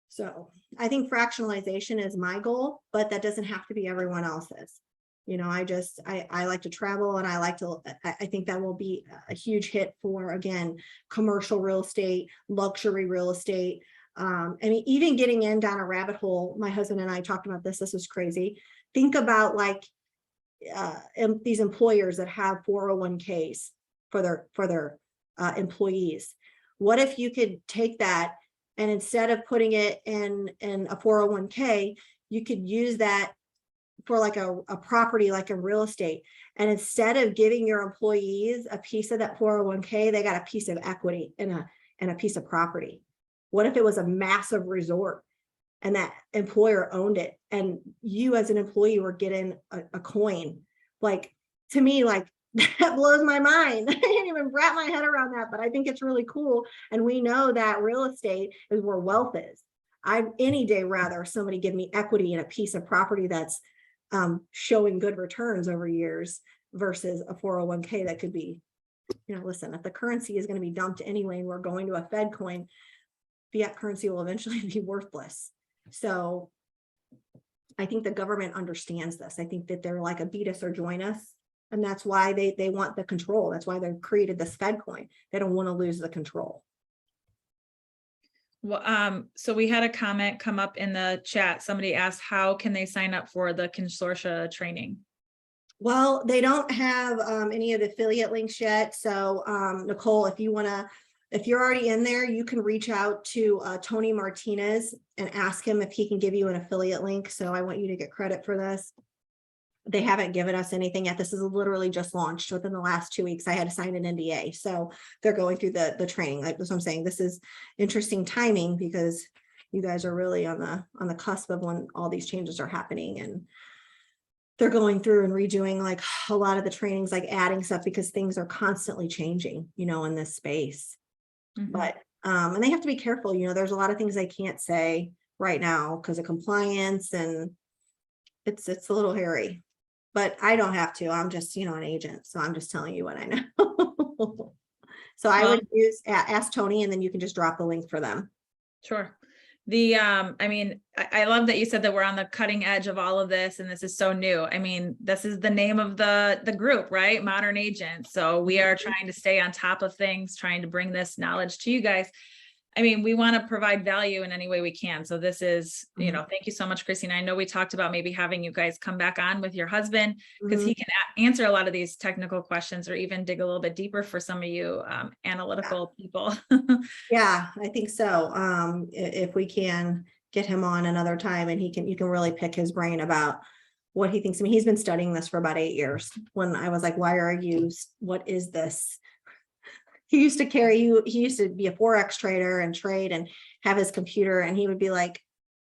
So I think fractionalization is my goal, but that doesn't have to be everyone else's. You know, I like to travel, and I think that will be a huge hit for, again, commercial real estate, luxury real estate. I mean, even getting down a rabbit hole, my husband and I talked about this. This is crazy. Think about like these employers that have 401ks for their employees. What if you could take that, and instead of putting it in a 401k, you could use that for like a property, like a real estate. And instead of giving your employees a piece of that 401k, they got a piece of equity and a piece of property. What if it was a massive resort and that employer owned it, and you as an employee were getting a coin? Like, to me, like, that blows my mind. I can't even wrap my head around that, but I think it's really cool. And we know that real estate is where wealth is. I'd any day rather somebody give me equity in a piece of property that's showing good returns over years versus a 401k that could be, you know, listen, if the currency is going to be dumped anyway, and we're going to a Fed coin, fiat currency will eventually be worthless. So I think the government understands this. I think that they're like a beat us or join us. And that's why they want the control. That's why they've created this Fed coin. They don't want to lose the control. Well, so we had a comment come up in the chat. Somebody asked, how can they sign up for the consortia training? Well, they don't have any of the affiliate links yet. So Nicole, if you're already in there, you can reach out to Tony Martinez and ask him if he can give you an affiliate link. So I want you to get credit for this. They haven't given us anything yet. This is literally just launched within the last 2 weeks. I had to sign an NDA. So they're going through the training. Like, that's what I'm saying. This is interesting timing, because you guys are really on the cusp of when all these changes are happening, and they're going through and redoing like a lot of the trainings, like adding stuff, because things are constantly changing, you know, in this space. Mm-hmm. But and they have to be careful. You know, there's a lot of things they can't say right now because of compliance, and it's a little hairy. But I don't have to. I'm just, you know, an agent. So I'm just telling you what I know. So I would ask Tony, and then you can just drop the link for them. Sure. I mean, I love that you said that we're on the cutting edge of all of this, and this is so new. I mean, this is the name of the group, right? Modern Agents. So we are trying to stay on top of things, trying to bring this knowledge to you guys. I mean, we want to provide value in any way we can. So this is, you Mhm. know, thank you so much, Christina. I know we talked about maybe having you guys come back on with your husband because Mhm. he can answer a lot of these technical questions or even dig a little bit deeper for some of you analytical people. Yeah, I think so. If we can get him on another time and you can really pick his brain about what he thinks. I mean, he's been studying this for about 8 years. When I was like, what is this? He used to be a Forex trader and trade and have his computer, and he would be like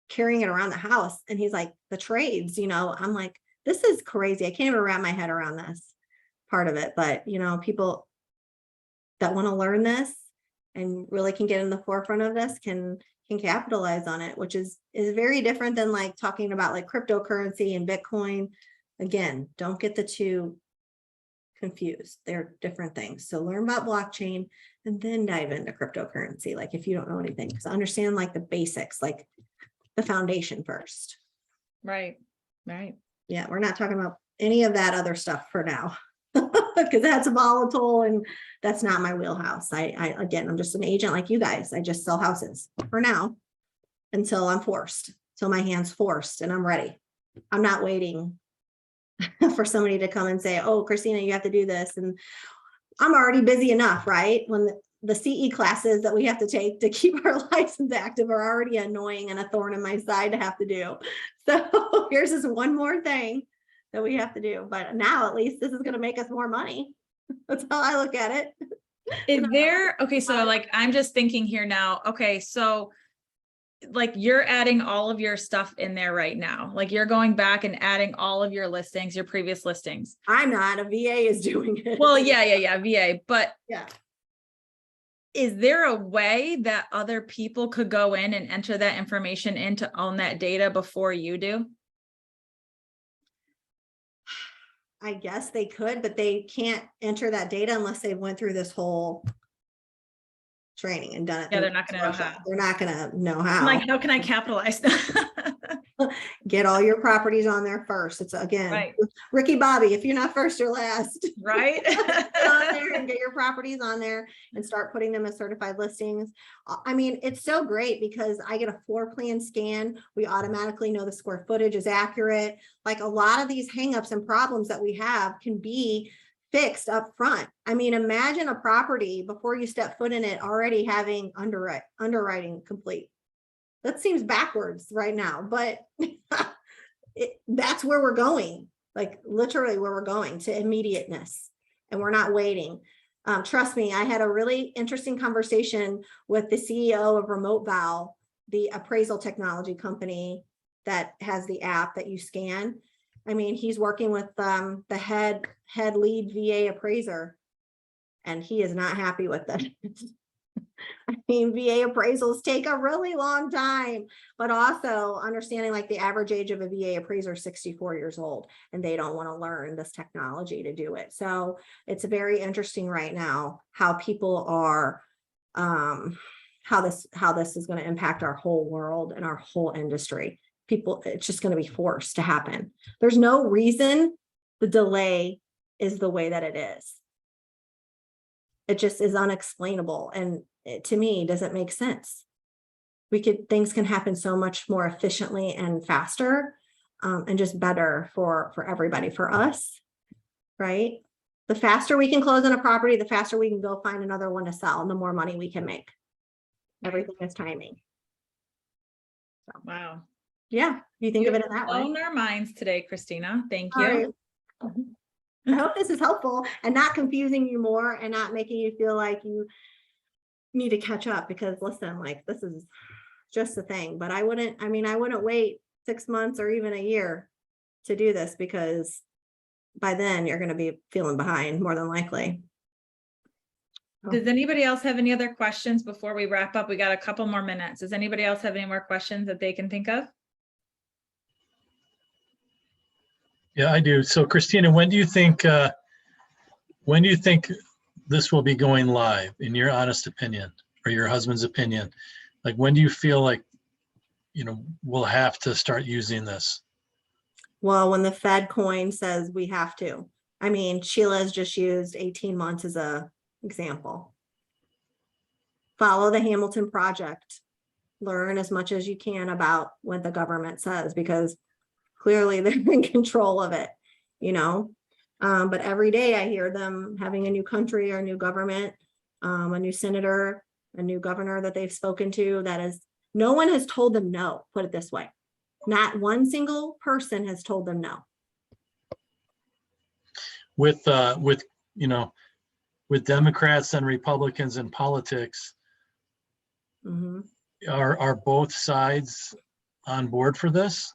carrying it around the house. And he's like, the trades, I'm like, this is crazy. I can't even wrap my head around this part of it. But, people that want to learn this and really can get in the forefront of this can capitalize on it, which is very different than like talking about like cryptocurrency and Bitcoin. Again, don't get the two confused. They're different things. So learn about blockchain and then dive into cryptocurrency. Like if you don't know anything, because understand like the basics, like the foundation first. Right. Right. Yeah, we're not talking about any of that other stuff for now. Because that's volatile and that's not my wheelhouse. Again, I'm just an agent like you guys. I just sell houses for now until I'm forced, till my hand's forced and I'm ready. I'm not waiting for somebody to come and say, oh, Christina, you have to do this. And I'm already busy enough, right? When the CE classes that we have to take to keep our license active are already annoying and a thorn in my side to have to do. So here's this one more thing that we have to do. But now at least this is going to make us more money. That's how I look at it. Is there, okay, so like, I'm just thinking here now, okay, so like you're adding all of your stuff in there right now, like you're going back and adding all of your listings, your previous listings. I'm not, a VA is doing it. Well, yeah, VA, but yeah. Is there a way that other people could go in and enter that information in to own that data before you do? I guess they could, but they can't enter that data unless they went through this whole training and done it. Yeah, they're not going to know how. They're not going to know I'm how. like, how can I capitalize? Get all your properties on there first. It's again, Right. Ricky Bobby, if you're not first, you're last. Right. Get on there and get your properties on there and start putting them as certified listings. I mean, it's so great because I get a floor plan scan. We automatically know the square footage is accurate. Like a lot of these hangups and problems that we have can be fixed up front. I mean, imagine a property before you step foot in it already having underwriting complete. That seems backwards right now, but that's where we're going, like literally where we're going, to immediateness, and we're not waiting. Trust me, I had a really interesting conversation with the CEO of Remote Val, the appraisal technology company that has the app that you scan. I mean, he's working with the head lead VA appraiser, and he is not happy with it. I mean, VA appraisals take a really long time, but also understanding like the average age of a VA appraiser is 64 years old, and they don't want to learn this technology to do it. So it's very interesting right now how people are, how this is going to impact our whole world and our whole industry. People, it's just going to be forced to happen. There's no reason the delay is the way that it is. It just is unexplainable. And it, to me, doesn't make sense. Things can happen so much more efficiently and faster, and just better for everybody, for us, right? The faster we can close on a property, the faster we can go find another one to sell, and the more money we can make. Everything is timing. So, Wow. yeah, you think of it in that way. Blown our minds today, Christina. Thank All you. right. I hope this is helpful and not confusing you more and not making you feel like you need to catch up, because listen, like this is just a thing. But I wouldn't wait 6 months or even a year to do this, because by then you're going to be feeling behind more than likely. Does anybody else have any other questions before we wrap up? We got a couple more minutes. Does anybody else have any more questions that they can think of? Yeah, I do. So Christina, when do you think this will be going live, in your honest opinion, or your husband's opinion? Like, when do you feel like, we'll have to start using this? Well, when the Fed coin says we have to. I mean, Sheila's just used 18 months as a example. follow the Hamilton Project. Learn as much as you can about what the government says, because clearly they're in control of it, you know. But every day I hear them having a new country or a new government, a new senator, a new governor that they've spoken to. That is, no one has told them no, put it this way. Not one single person has told them no. With you know, with Democrats and Republicans in politics, Mhm. are both sides on board for this?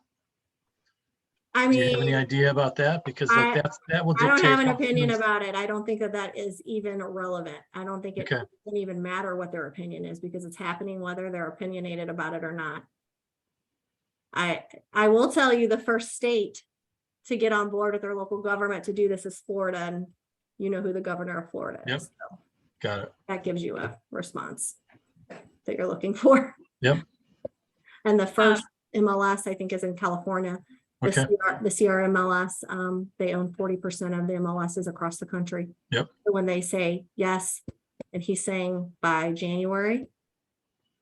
I Do you have any mean, idea about that? Because like that will I don't dictate have an how opinion things- about it. I don't think that is even relevant. I don't think it Okay. doesn't even matter what their opinion is, because it's happening whether they're opinionated about it or not. I will tell you, the first state to get on board with their local government to do this is Florida, and you know who the governor of Florida Yep. is. So Got it. that gives you a response that you're looking for. Yep. And the first MLS, I think, is in California. The Okay. the CRMLS, they own 40% of the MLSs across the country. Yep. So when they say yes, and he's saying by January,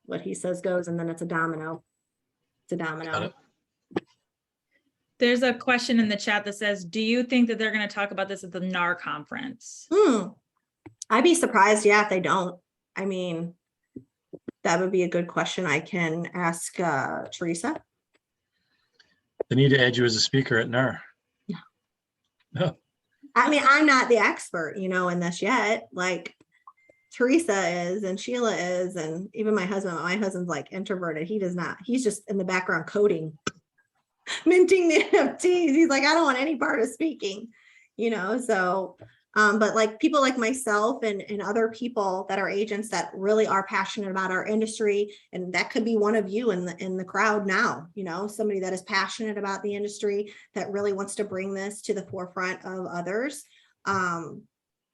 what he says goes, and then it's a domino. It's a Got domino. it. There's a question in the chat that says, do you think that they're going to talk about this at the NAR conference? I'd be surprised, yeah, if they don't. I mean, that would be a good question. I can ask Teresa. They need to add you as a speaker at NAR. No. I mean, I'm not the expert, you know, in this yet. Like Teresa is, and Sheila is, and even my husband's like introverted. He does not, he's just in the background coding, minting the NFTs. He's like, I don't want any part of speaking, you know. So but like people like myself and other people that are agents that really are passionate about our industry, and that could be one of you in the crowd now, you know, somebody that is passionate about the industry, that really wants to bring this to the forefront of others.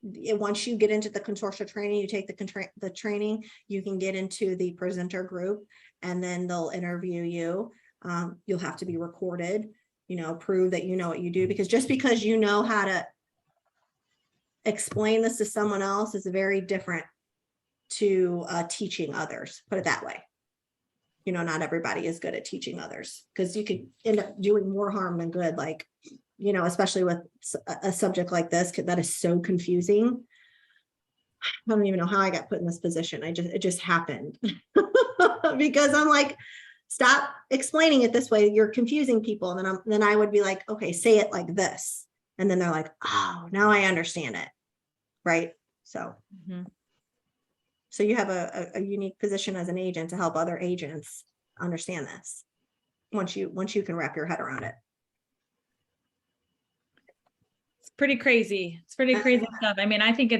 Once you get into the consortia training, you take the training, you can get into the presenter group, and then they'll interview you. You'll have to be recorded, you know, prove that you know what you do, because just because you know how to explain this to someone else is very different to teaching others, put it that way. You know, not everybody is good at teaching others, because you could end up doing more harm than good. Like, you know, especially with a subject like this that is so confusing. I don't even know how I got put in this position. It just happened because I'm like, stop explaining it this way. You're confusing people. And then I would be like, okay, say it like this. And then they're like, oh, now I understand it. Right. So, so you have a unique position as an agent to help other agents understand this once you can wrap your head around it. It's pretty crazy. It's pretty crazy stuff. I mean, I think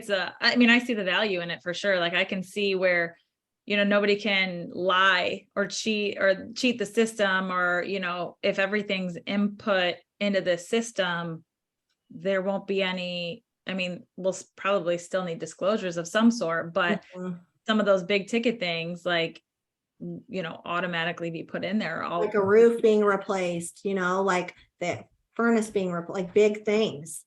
I mean, I see the value in it for sure. Like I can see where, you know, nobody can lie or cheat the system, or, you know, if everything's input into the system, there won't be any, I mean, we'll probably still need disclosures of some sort, but some of those big ticket things, like, you know, automatically be put in there. Like a roof being replaced, you know, like the furnace being replaced, like big things,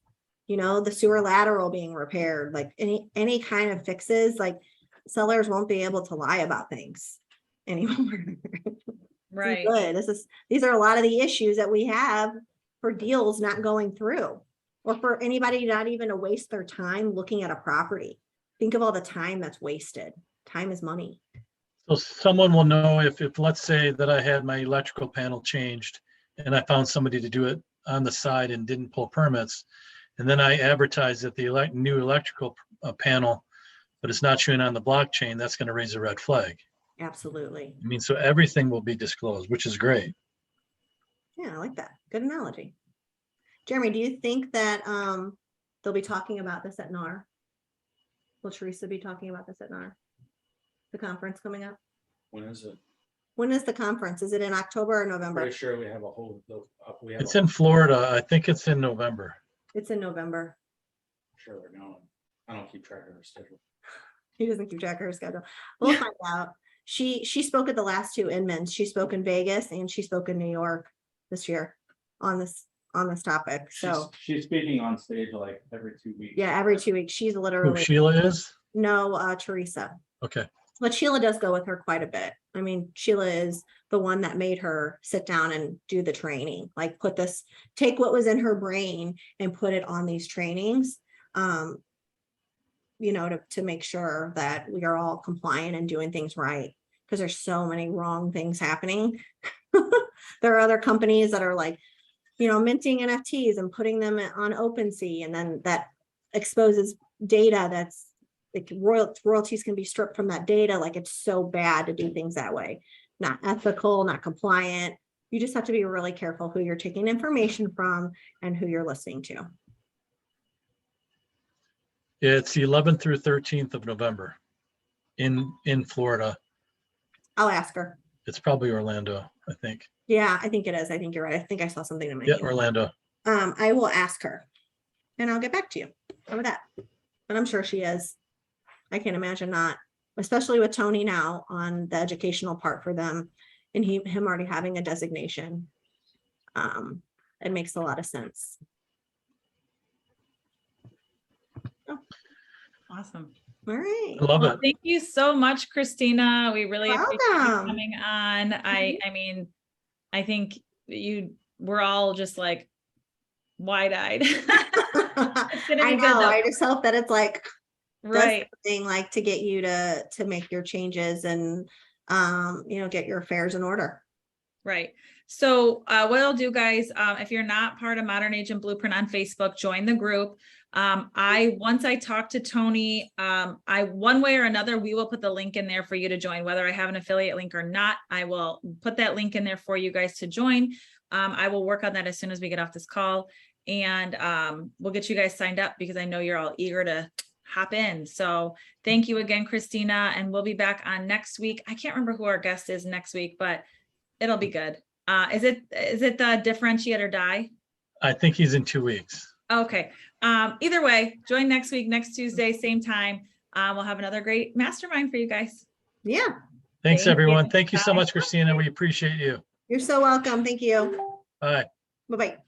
you know, the sewer lateral being repaired, like any kind of fixes, like sellers won't be able to lie about things anymore. Right. Good. These are a lot of the issues that we have for deals not going through, or for anybody not even to waste their time looking at a property. Think of all the time that's wasted. Time is money. So someone will know if let's say that I had my electrical panel changed and I found somebody to do it on the side and didn't pull permits, and then I advertise that the new electrical panel, but it's not showing on the blockchain, that's going to raise a red flag. Absolutely. I mean, so everything will be disclosed, which is great. Yeah, I like that. Good analogy. Jeremy, do you think that they'll be talking about this at NAR? Will Teresa be talking about this at NAR? The conference coming up? When is it? When is the conference? Is it in October or November? Pretty sure we have a whole, we have. It's in Florida. I think it's in November. It's in November. Sure, they're going. I don't keep track of her schedule. He doesn't keep track of her schedule. We'll find out. She spoke at the last two Inmans. She spoke in Vegas and she spoke in New York this year on this topic. So She's speaking on stage like every 2 weeks. yeah, every 2 weeks. She's Who literally Sheila is? no Teresa. Okay. But Sheila does go with her quite a bit. I mean, Sheila is the one that made her sit down and do the training, like take what was in her brain and put it on these trainings. To make sure that we are all compliant and doing things right. Because there's so many wrong things happening. There are other companies that are like, minting NFTs and putting them on OpenSea, and then that exposes data that's like royalties can be stripped from that data. Like, it's so bad to do things that way. Not ethical, not compliant. You just have to be really careful who you're taking information from and who you're listening to. It's the 11th through 13th of November in Florida. I'll ask her. It's probably Orlando, I think. Yeah, I think it is. I think you're right. I think I saw something in my Yeah, email. Orlando. I will ask her and I'll get back to you over that. But I'm sure she is. I can't imagine not, especially with Tony now on the educational part for them and him already having a designation. It makes a lot of sense. Awesome. All right. I love Well, it. thank you so much, Christina. We really appreciate you Welcome. coming on. I mean, I think we're all just like wide-eyed. It's gonna I be good know. though. I just hope that it's like Right. something like to get you to make your changes and get your affairs in order. Right. So what I'll do, guys, if you're not part of Modern Agent Blueprint on Facebook, join the group. Once I talk to Tony, one way or another, we will put the link in there for you to join, whether I have an affiliate link or not. I will put that link in there for you guys to join. I will work on that as soon as we get off this call, and we'll get you guys signed up because I know you're all eager to hop in. So thank you again, Christina, and we'll be back on next week. I can't remember who our guest is next week, but it'll be good. Is it the differentiate or die? I think he's in 2 weeks. Okay. Either way, join next week, next Tuesday, same time. We'll have another great mastermind for you guys. Yeah. Thanks, Thank you. everyone. Thank you so Bye. much, Christina. We appreciate you. You're so welcome. Thank you. Bye. Bye-bye.